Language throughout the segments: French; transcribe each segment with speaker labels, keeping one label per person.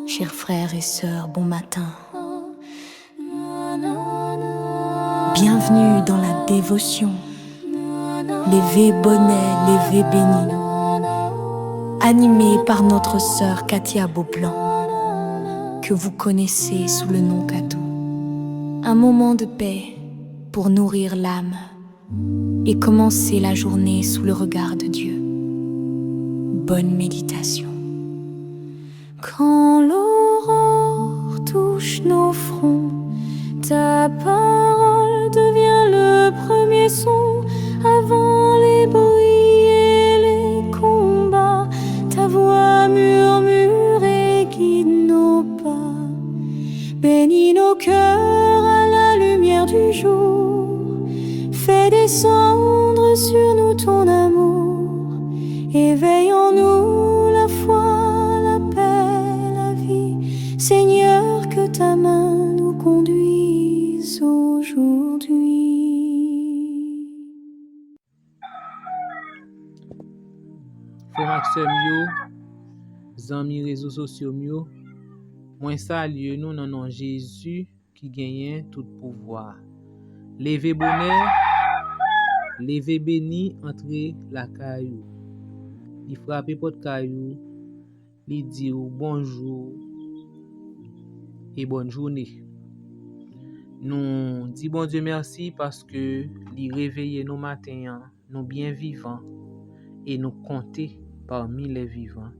Speaker 1: Chers frères et sœurs, bon matin. Bienvenue dans la dévotion. Lévé bonnet, lévé béni. Animé par notre sœur Katia Beaublanc, que vous connaissez sous le nom Katou. Un moment de paix pour nourrir l'âme et commencer la journée sous le regard de Dieu. Bonne méditation. Quand l'aurore touche nos fronts, ta parole devient le premier son. Avant les bruits et les combats, ta voix murmure et guide nos pas. Bénis nos cœurs à la lumière du jour. Fais descendre sur nous ton amour. Éveille en nous la foi, la paix, la vie. Seigneur, que ta main nous conduise aujourd'hui.
Speaker 2: Frère Maxime yo, zanmi réseaux sociaux yo, moi salue nous dans nom Jésus qui gagne tout pouvoir. Levez bonheur, levez béni entre la caillou. Il frappe porte caillou, il dit bonjour et bonne journée. Nous dit bon Dieu merci parce que il réveille nos matins, nous bien vivants et nous compter parmi les vivants.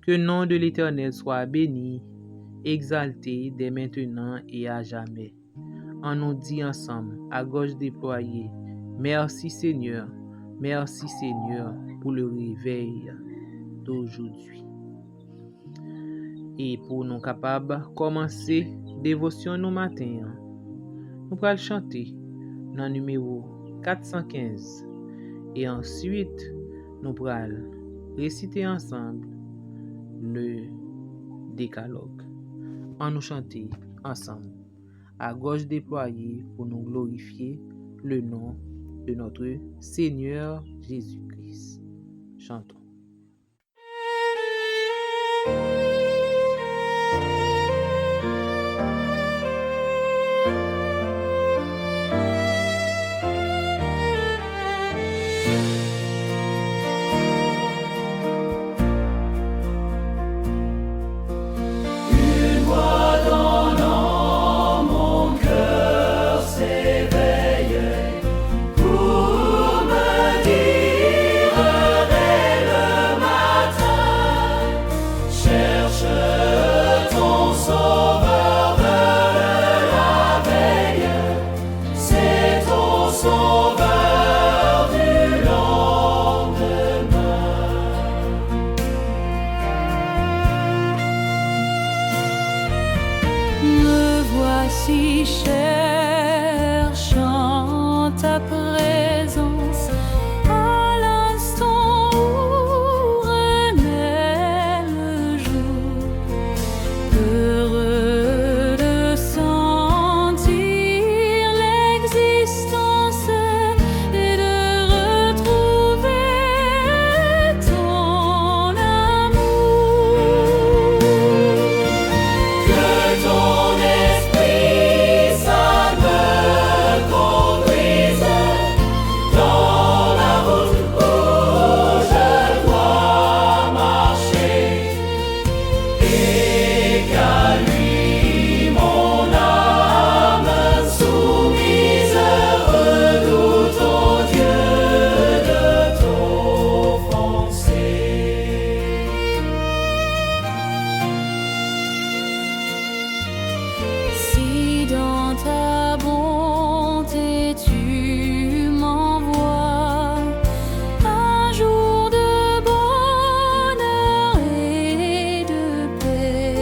Speaker 2: Que le nom de l'Éternel soit béni, exalté dès maintenant et à jamais. On nous dit ensemble, à gauche déployée, merci Seigneur pour le réveil d'aujourd'hui. Et pour nous capables commencer dévotion nos matins, nous allons chanter dans le numéro 415 et ensuite nous allons réciter ensemble le décalogue. On nous chanter ensemble, à gauche déployée pour nous glorifier le nom de notre Seigneur Jésus-Christ. Chantons.
Speaker 1: Si cherchant ta présence à l'instant où renaît le jour, heureux de sentir l'existence et de retrouver ton amour. Que ton esprit si dans ta bonté tu m'envoies un jour de bonheur et de paix.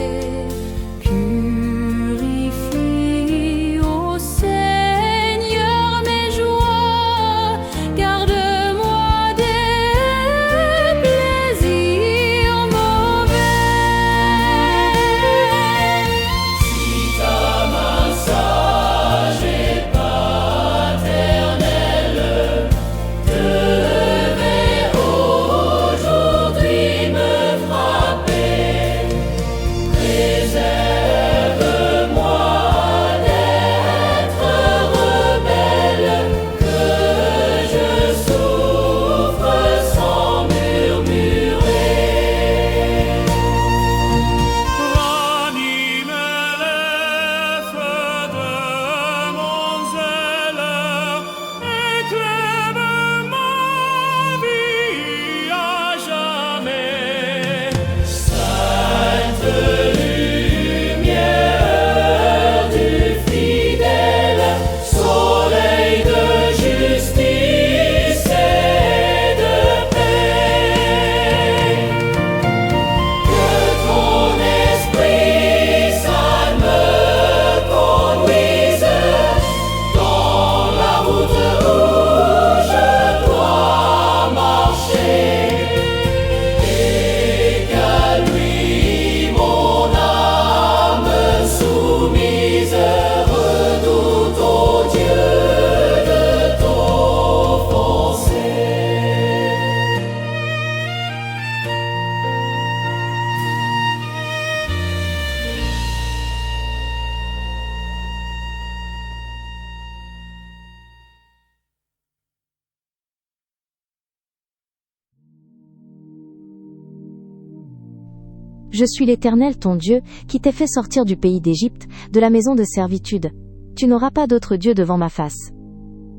Speaker 3: Je suis l'Éternel ton Dieu, qui t'ai fait sortir du pays d'Égypte, de la maison de servitude. Tu n'auras pas d'autre Dieu devant ma face.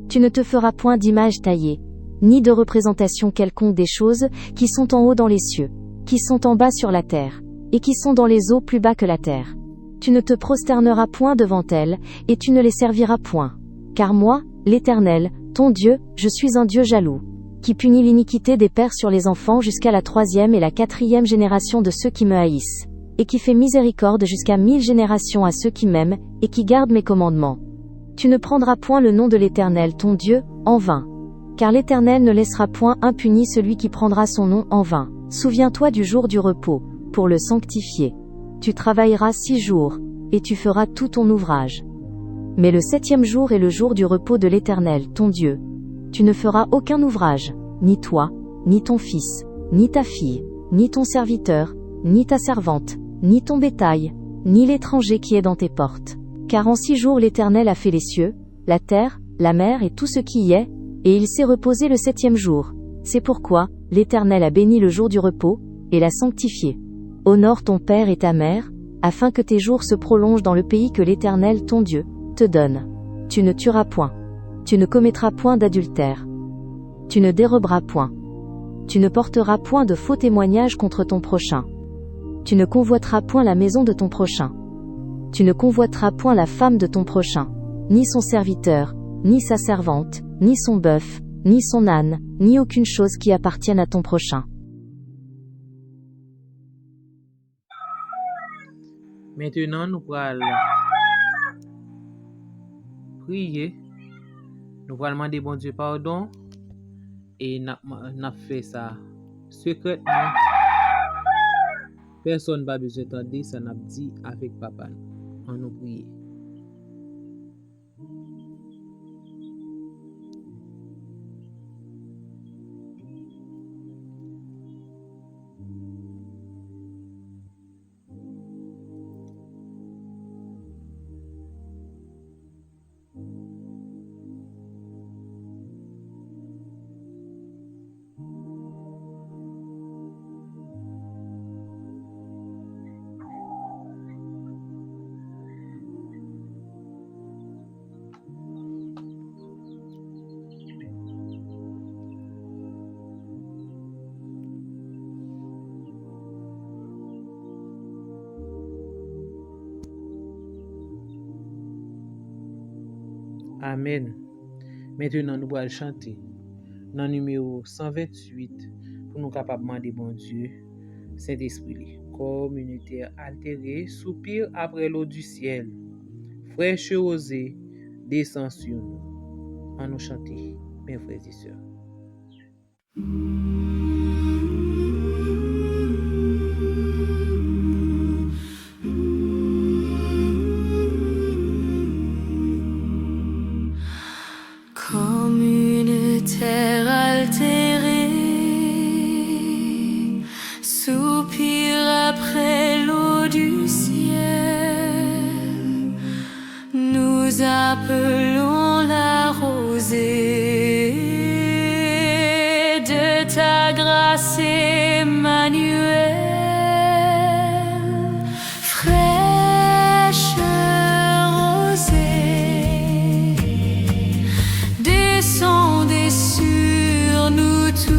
Speaker 3: Tu ne te feras point d'image taillée, ni de représentation quelconque des choses qui sont en haut dans les cieux, qui sont en bas sur la terre, et qui sont dans les eaux plus bas que la terre. Tu ne te prosterneras point devant elles, et tu ne les serviras point. Car moi, l'Éternel, ton Dieu, je suis un Dieu jaloux, qui punit l'iniquité des pères sur les enfants jusqu'à la 3e et la 4e génération de ceux qui me haïssent, et qui fait miséricorde jusqu'à 1000 générations à ceux qui m'aiment, et qui gardent mes commandements. Tu ne prendras point le nom de l'Éternel ton Dieu, en vain. Car l'Éternel ne laissera point impuni celui qui prendra son nom en vain. Souviens-toi du jour du repos, pour le sanctifier. Tu travailleras 6 jours, et tu feras tout ton ouvrage. Mais le 7e jour est le jour du repos de l'Éternel, ton Dieu. Tu ne feras aucun ouvrage, ni toi, ni ton fils, ni ta fille, ni ton serviteur, ni ta servante, ni ton bétail, ni l'étranger qui est dans tes portes. Car en 6 jours l'Éternel a fait les cieux, la terre, la mer et tout ce qui y est, et il s'est reposé le 7e jour. C'est pourquoi l'Éternel a béni le jour du repos, et l'a sanctifié. Honore ton père et ta mère, afin que tes jours se prolongent dans le pays que l'Éternel, ton Dieu, te donne. Tu ne tueras point. Tu ne commettras point d'adultère. Tu ne déroberas point. Tu ne porteras point de faux témoignages contre ton prochain. Tu ne convoiteras point la maison de ton prochain. Tu ne convoiteras point la femme de ton prochain, ni son serviteur, ni sa servante, ni son bœuf, ni son âne, ni aucune chose qui appartienne à ton prochain.
Speaker 2: Maintenant, nous allons prier. Nous allons demander bon Dieu pardon. Et nous fait ça secrètement. Personne n'a pas besoin d'entendre ça, n'a dit avec papa. On nous prie. Amen. Maintenant, nous allons chanter dans le numéro 128 pour nous capables de demander bon Dieu, Saint-Esprit, communauté altérée, soupir après l'eau du ciel, fraîche rosée, descend sur nous. En nous chanter, mes frères et sœurs.
Speaker 1: Comme une terre altérée, soupir après l'eau du ciel, nous appelons la rosée de ta grâce, Emmanuel. Fraîche rosée, descendez sur nous tous,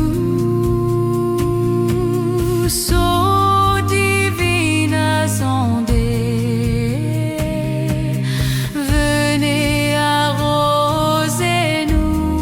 Speaker 1: ô divine ascendée, venez arroser nous.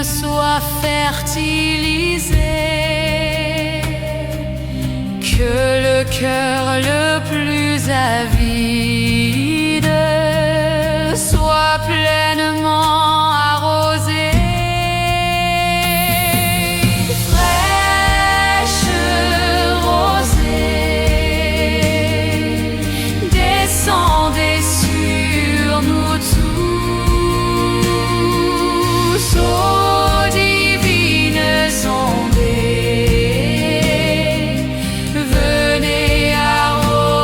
Speaker 1: soit fertilisé, que le cœur le plus avide soit pleinement arrosé. Fraîche rosée, descendez sur nous tous, ô divines ondées, venez arroser-nous.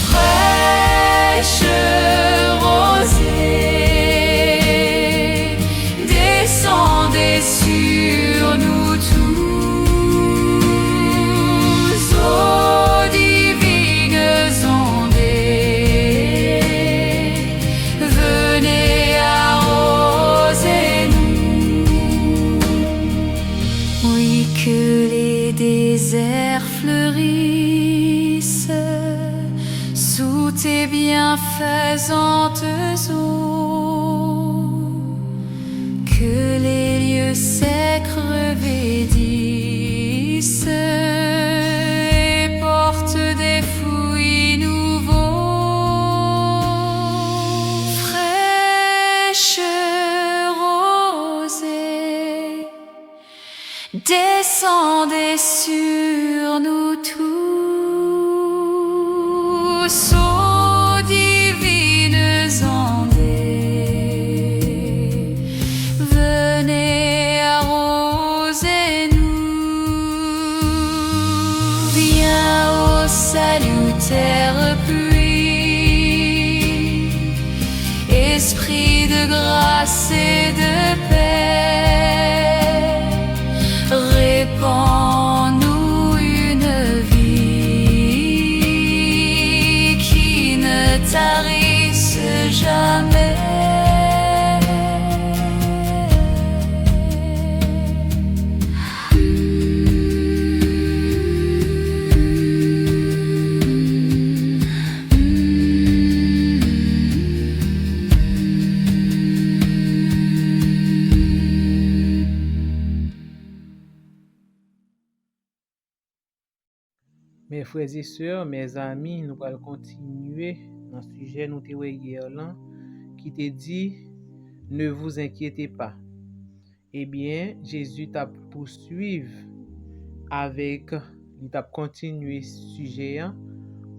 Speaker 1: Fraîche rosée, descendez sur nous tous, ô divines ondées, venez arroser-nous. Oui, que les déserts fleurissent sous tes bienfaisantes eaux, que les lieux secs revêtissent et portent des fruits nouveaux. Fraîche rosée, descendez sur nous tous, ô divines ondées, venez arroser-nous. Viens, ô salutaire pluie, esprit de grâce et de paix, répands-nous une vie qui ne tarisse jamais.
Speaker 2: Mes frères et sœurs, mes amis, nous allons continuer dans le sujet nous t'ai hier là, qui te dit ne vous inquiétez pas. Eh bien, Jésus t'a poursuivi avec, il t'a continué ce sujet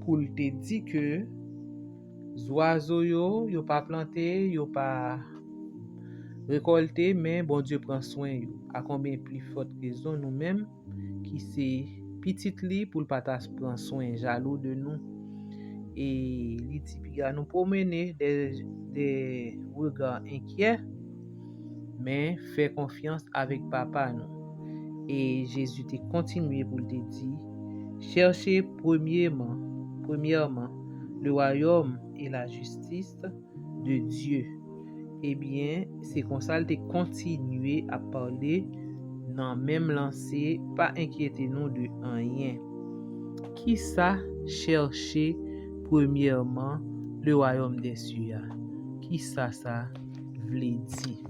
Speaker 2: pour te dire que les oiseaux yo pas planté, yo pas récolté, mais bon Dieu prend soin yo. À combien plus forte raison nous-mêmes qui c'est petite li pour pas prendre soin jaloux de nous et li dit nous promener des regards inquiets, mais fais confiance avec papa nous. Et Jésus t'a continué pour te dire cherchez premièrement le royaume et la justice de Dieu. Eh bien, c'est comme ça qu'il a continué à parler dans même lancé, pas inquiétez-nous de rien. Qui ça chercher premièrement le royaume des cieux? Qui ça veut dire?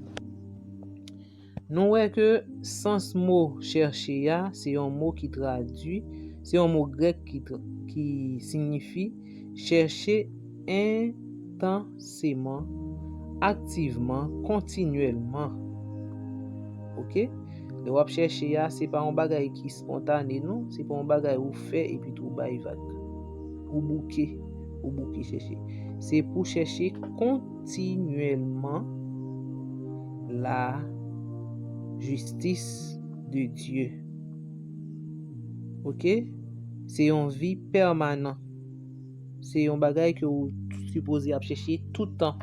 Speaker 2: Nous voyons que sens mot chercher c'est un mot qui traduit, c'est un mot grec qui signifie chercher intensément, activement, continuellement. OK? Le wap chercher c'est pas un bagage qui spontané non, c'est pas un bagage ou fait et puis tout bail vague. Ou bouquet chercher. C'est pour chercher continuellement la justice de Dieu. OK? C'est une vie permanente. C'est un bagage que vous supposez chercher tout le temps.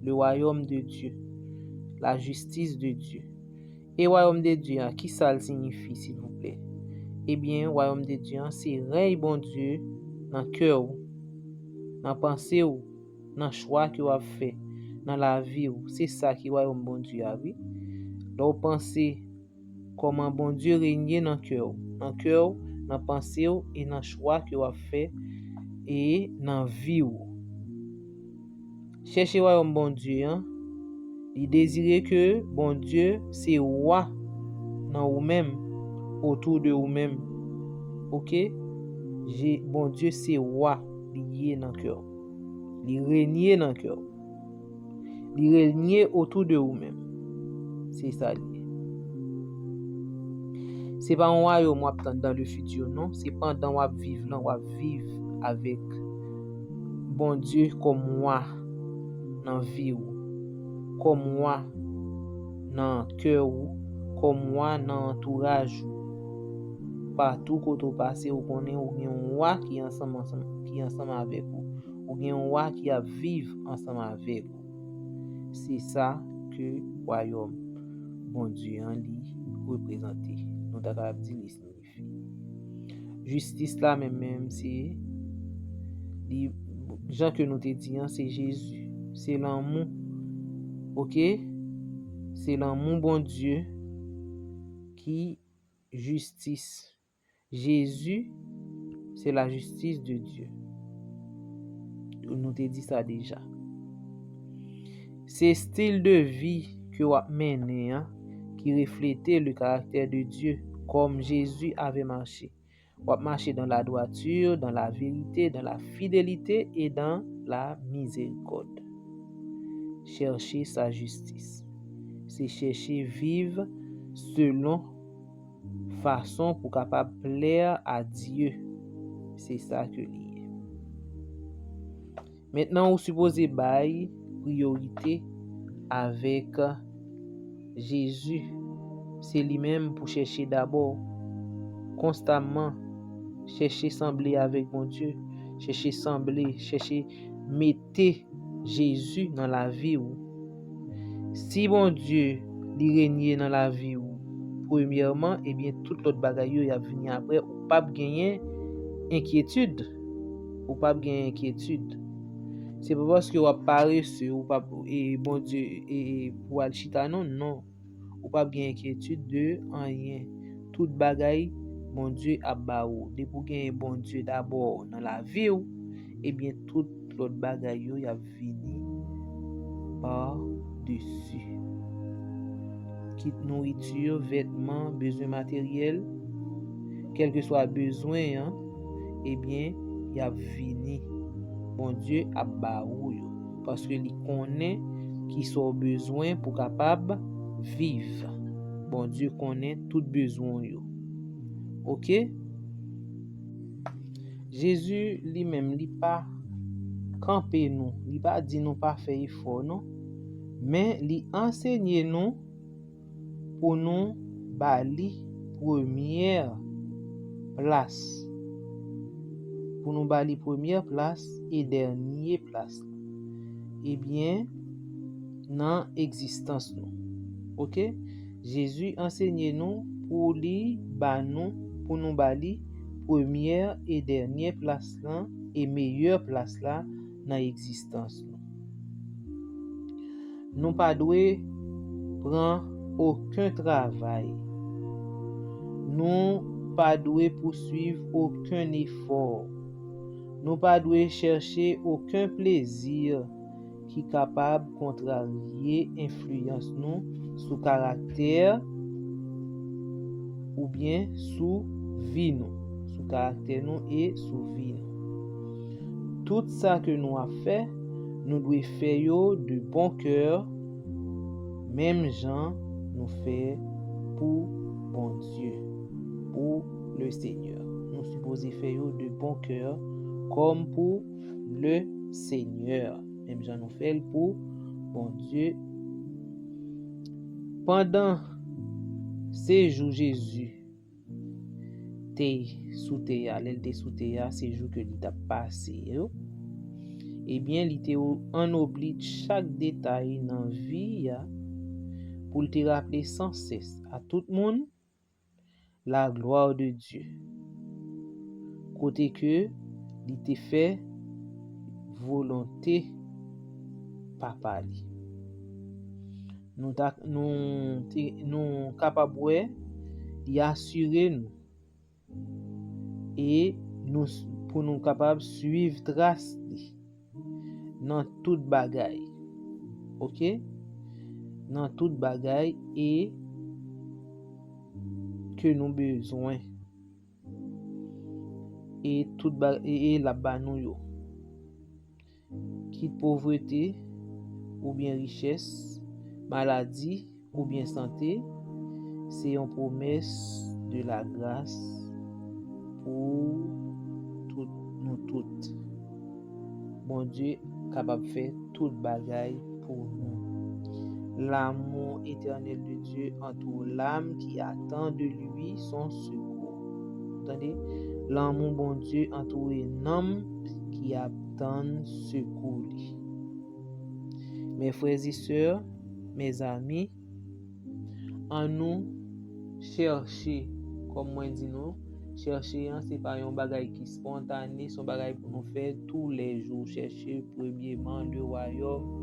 Speaker 2: Le royaume de Dieu. La justice de Dieu. Et royaume de Dieu, qui ça signifie, s'il vous plaît? Eh bien, royaume de Dieu, c'est règne bon Dieu dans le cœur, dans la pensée, dans le choix que vous avez fait, dans la vie. C'est ça qui est royaume bon Dieu. Oui? Là, vous pensez comment bon Dieu règne dans le cœur, dans la pensée et dans le choix que vous avez fait et dans la vie. Chercher royaume bon Dieu, hein? Il désirait que bon Dieu c'est roi dans vous-même, autour de vous-même. OK? Bon Dieu c'est roi lié dans cœur. Il régner dans cœur. Il régner autour de vous-même. C'est ça. C'est pas un royaume dans le futur, non? C'est pendant on vivre là, on vivre avec bon Dieu comme moi dans vie ou, comme moi dans cœur ou, comme moi dans entourage ou. Partout côté passer ou connaît ou un roi qui ensemble avec vous, ou un roi qui a vivre ensemble avec vous. C'est ça que royaume bon Dieu en lui représenter. Nous t'avons dit les signifie. Justice là même c'est les gens que nous te dit c'est Jésus, c'est l'amour. OK? C'est l'amour bon Dieu qui justice. Jésus, c'est la justice de Dieu. Nous te dit ça déjà. C'est style de vie que vous menez, hein, qui reflétait le caractère de Dieu, comme Jésus avait marché. Vous marché dans la droiture, dans la vérité, dans la fidélité et dans la miséricorde. Chercher sa justice. C'est chercher vivre selon façon pour capable plaire à Dieu. C'est ça que l'est. Maintenant, vous supposez bailler priorité avec Jésus. C'est lui-même pour chercher d'abord, constamment, chercher sembler avec mon Dieu, chercher sembler, chercher mettre Jésus dans la vie ou. Si mon Dieu il règne dans la vie ou, premièrement, eh bien tout l'autre bagaille y a venir après, ou pas gagner inquiétude, ou pas gagner inquiétude. C'est pas parce que vous paresseux ou pas et bon Dieu et pour al chita non, ou pas gagner inquiétude de rien. Tout bagaille bon Dieu a ba ou. De pour gagner bon Dieu d'abord dans la vie ou, eh bien tout l'autre bagaille y a venu par dessus. Quitte nourriture, vêtements, besoins matériels, quel que soit besoin, hein, eh bien, il a venu. Bon Dieu a baou yo, parce que il connaît qui sont besoin pour capable vivre. Bon Dieu connaît tout besoin yo. OK? Jésus lui-même li pas camper nous, il pas dit nous pas faire effort non, mais il enseigne nous pour nous bali première place. Pour nous bali première place et dernière place. Eh bien, dans existence nous. OK? Jésus enseigne nous pour li ba nous pour nous bali première et dernière place là et meilleure place là dans existence nous. Nous pas doué prendre aucun travail. Nous pas doué poursuivre aucun effort. Nous pas doué chercher aucun plaisir qui capable contrarier influence nous sous caractère ou bien sous vie nous, sous caractère nous et sous vie nous. Tout ça que nous a fait, nous devons faire yo de bon cœur, même gens nous fait pour bon Dieu, pour le Seigneur. Nous supposons faire de bon cœur comme pour le Seigneur. Même gens nous fait pour bon Dieu. Pendant ces jours Jésus t'es sous terre, ces jours que il t'a passé. Eh bien, il était en oubli chaque détail dans vie pour te rappeler sans cesse à tout le monde la gloire de Dieu. Côté que il te fait volonté papa li. Nous capable d'y assurer nous et nous pour nous capable suivre trace li. dans toute bagaille. OK? Dans toute bagaille et que nous besoin et la ba nou yo. Quitte pauvreté ou bien richesse, maladie ou bien santé, c'est une promesse de la grâce pour nous toutes. Bon Dieu capable de faire toute bagaille pour nous. L'amour éternel de Dieu entoure l'âme qui attend de lui son secours. Entendez? L'amour bon Dieu entoure un homme qui attend secours. Mes frères et sœurs, mes amis, en nous chercher, comme moi dis nous, chercher, c'est pas un bagage qui spontané, c'est un bagage pour nous faire tous les jours. Chercher premièrement le royaume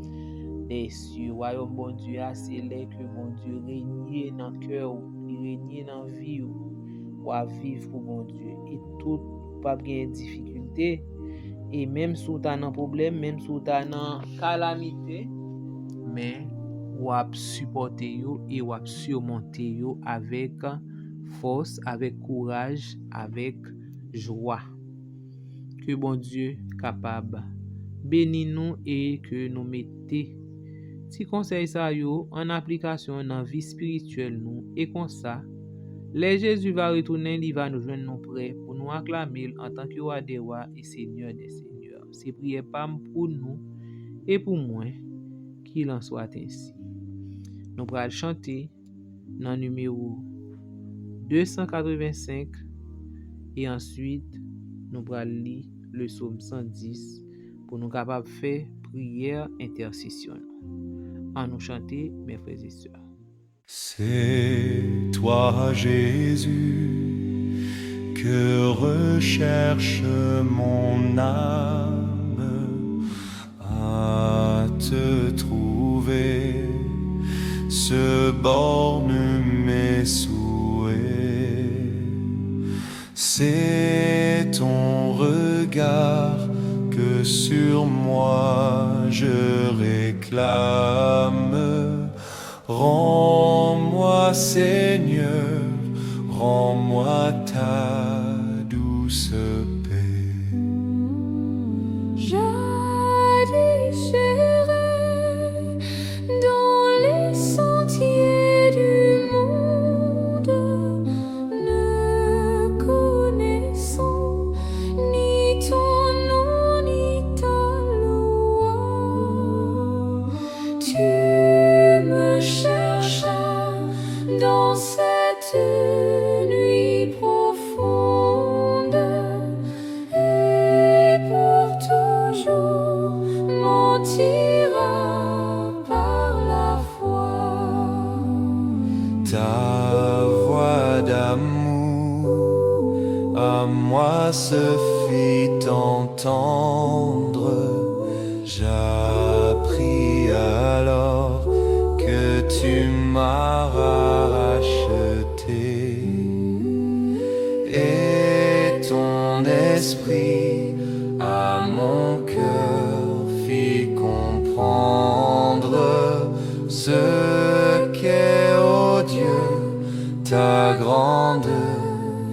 Speaker 2: des cieux. Royaume bon Dieu, c'est là que bon Dieu règne dans le cœur, il règne dans la vie, ou à vivre pour bon Dieu. Et tout, pas bien difficulté. Et même si tu as un problème, même si tu as une calamité, mais ou à supporter yo et ou à surmonter yo avec force, avec courage, avec joie. Que bon Dieu capable bénis nous et que nous mettez si conseil ça yo en application dans vie spirituelle nous et comme ça les Jésus va retourner, il va nous joindre nous prêts pour nous acclamer en tant que roi des rois et seigneur des seigneurs. C'est prière pas pour nous et pour moi qu'il en soit ainsi. Nous allons chanter dans le numéro 285 et ensuite nous allons lire le psaume 110 pour nous capables de faire prière intercession. En nous chanter, mes frères et sœurs.
Speaker 4: C'est toi, Jésus, que recherche mon âme, à te trouver se borne mes souhaits. C'est ton regard que sur moi je réclame. Rends-moi, Seigneur, rends-moi ta douce paix.
Speaker 1: Jadis j'irai dans les sentiers du monde, ne connaissant ni ton nom ni ta loi. Tu me cherchas dans cette nuit profonde et pour toujours m'en tireras par la foi.
Speaker 4: Ta voix d'amour à moi se fit entendre. J'appris alors que tu m'as racheté et ton esprit à mon cœur fit comprendre ce qu'est, ô Dieu, ta grande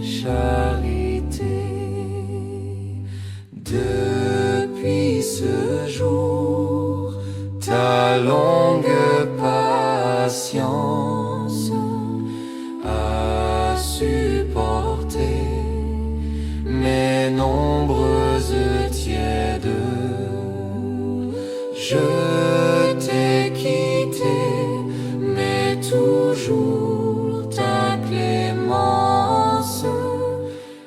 Speaker 4: charité. Depuis ce jour, ta longue patience à supporter mes nombreuses tièdes. Je t'ai quitté, mais toujours ta clémence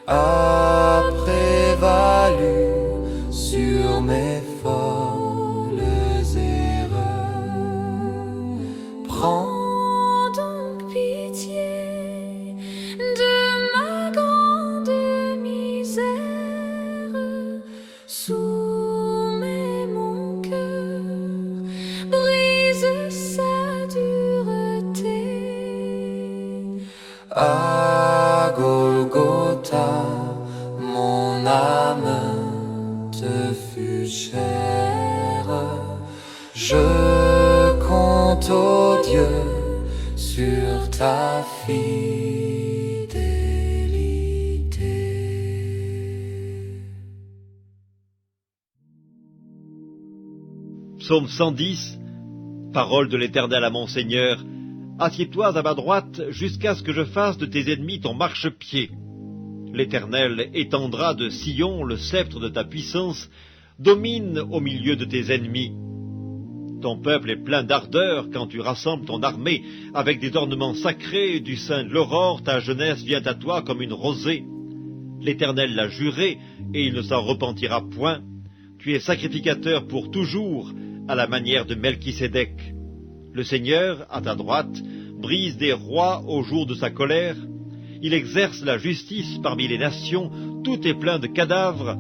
Speaker 4: a prévalu sur mes folles erreurs.
Speaker 1: Prends donc pitié de ma grande misère, soumets mon cœur, brise sa dureté.
Speaker 4: À Golgotha, mon âme te fut chère. Je compte, ô Dieu, sur ta fidélité.
Speaker 5: Psaume 110. Parole de l'Éternel à mon Seigneur. Assieds-toi à ma droite jusqu'à ce que je fasse de tes ennemis ton marchepied. L'Éternel étendra de Sion le sceptre de ta puissance, domine au milieu de tes ennemis. Ton peuple est plein d'ardeur quand tu rassembles ton armée avec des ornements sacrés du sein de l'aurore, ta jeunesse vient à toi comme une rosée. L'Éternel l'a juré et il ne s'en repentira point. Tu es sacrificateur pour toujours, à la manière de Melchisédek. Le Seigneur, à ta droite, brise des rois au jour de sa colère. Il exerce la justice parmi les nations, tout est plein de cadavres.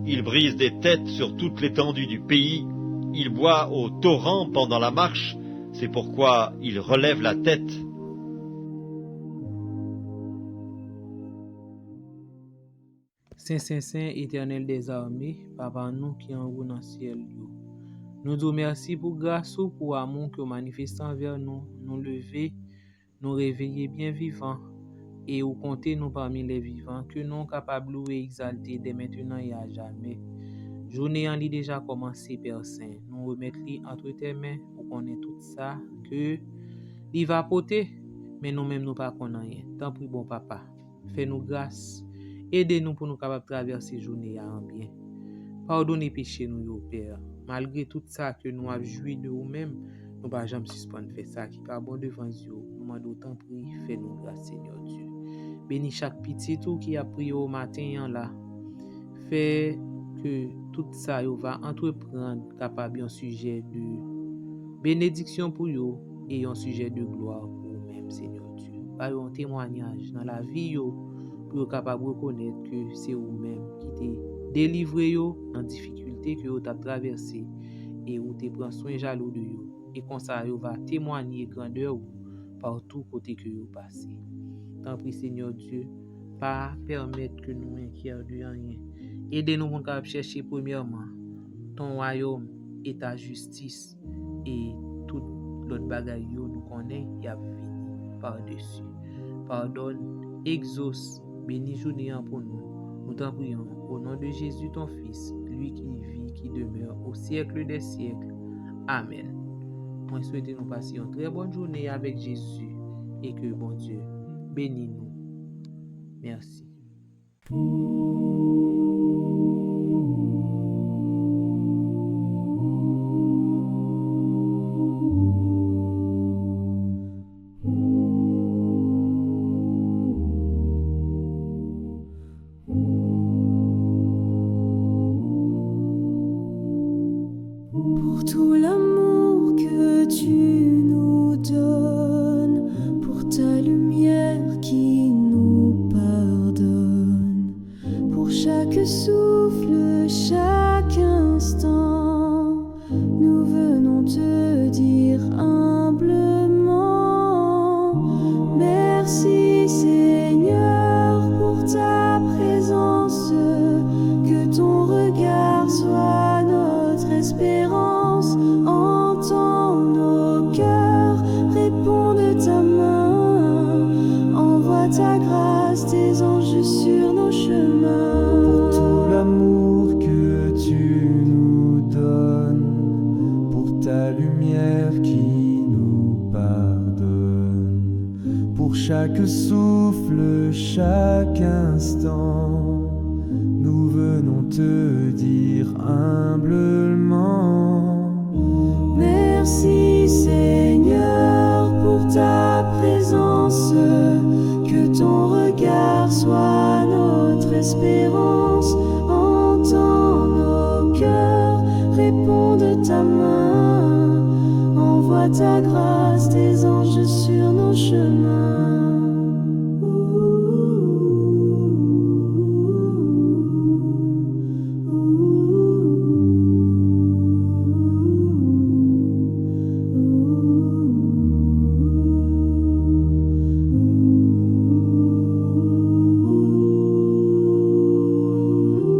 Speaker 5: Il brise des têtes sur toute l'étendue du pays. Il boit au torrent pendant la marche, c'est pourquoi il relève la tête.
Speaker 2: Saint, Saint, Saint, éternel des armées, Papa nous qui en haut dans le ciel. Nous disons merci pour grâce ou pour amour que vous manifestez envers nous, nous lever, nous réveiller bien vivants et vous comptez nous parmi les vivants, que nous capables de louer et exalter dès maintenant et à jamais. Journée en lit déjà commencé, Père Saint. Nous remettons entre tes mains pour qu'on ait tout ça, que il va porter, mais nous-mêmes nous pas qu'on rien. Tant pis, bon papa, fais-nous grâce, aidez-nous pour nous capables de traverser journée en bien. Pardonnez péché nous, Père. Malgré tout ça que nous avons joui de nous-mêmes, nous ne pouvons jamais suspendre faire ça qui n'est pas bon devant Dieu. Nous demandons tant pis, fais-nous grâce, Seigneur Dieu. Bénis chaque petit tout qui a prié au matin là. Fais que tout ça va entreprendre capable un sujet de bénédiction pour eux et un sujet de gloire pour eux-mêmes, Seigneur Dieu. Par un témoignage dans la vie pour capable reconnaître que c'est eux-mêmes qui t'ont délivré en difficulté que vous avez traversé et vous te prend soin jaloux de eux et comme ça vous va témoigner grandeur partout côté que vous passez. Tant pis Seigneur Dieu, pas permettre que nous inquiétions de rien. Aidez-nous pour nous chercher premièrement ton royaume et ta justice et tout l'autre bagaille nous connaît et a venu par-dessus. Pardonne, exauce, bénis journée pour nous. Nous t'en prions au nom de Jésus ton Fils, lui qui vit, qui demeure au siècle des siècles. Amen. Moi souhaite nous passer une très bonne journée avec Jésus et que bon Dieu bénisse nous. Merci.
Speaker 1: Pour tout l'amour que tu nous donnes, pour ta lumière qui nous pardonne, pour chaque souffle, chaque instant, nous venons te dire humblement, merci Seigneur pour ta présence, que ton regard soit notre espérance, entends nos cœurs, réponds de ta main, envoie ta grâce, tes anges sur nos chemins.
Speaker 4: Pour tout l'amour que tu nous donnes, pour ta lumière qui nous pardonne, pour chaque souffle, chaque instant, nous venons te dire humblement,
Speaker 1: merci Seigneur pour ta présence, que ton regard soit notre espérance, entends nos cœurs, réponds de ta main, envoie ta grâce, tes anges sur nos chemins.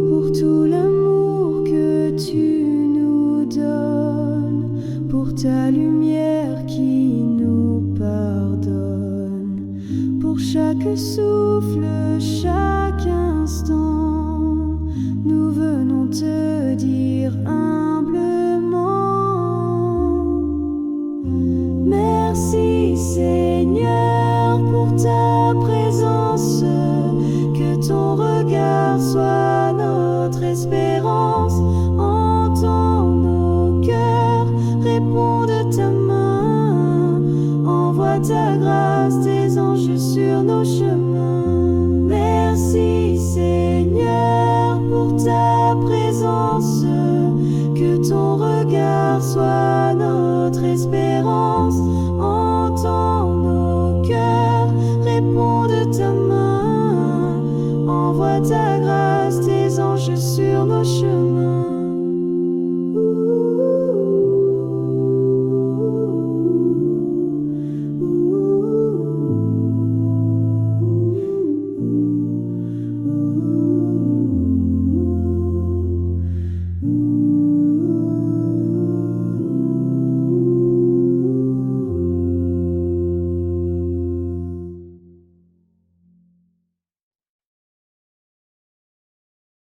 Speaker 1: Pour tout l'amour que tu nous donnes, ta lumière qui nous pardonne. Pour chaque souffle, chaque instant, nous venons te dire humblement merci Seigneur pour ta présence, que ton regard soit notre espérance. Entends nos cœurs, réponds de ta main, envoie ta grâce, tes anges sur nos chemins. Merci Seigneur pour ta présence, que ton regard soit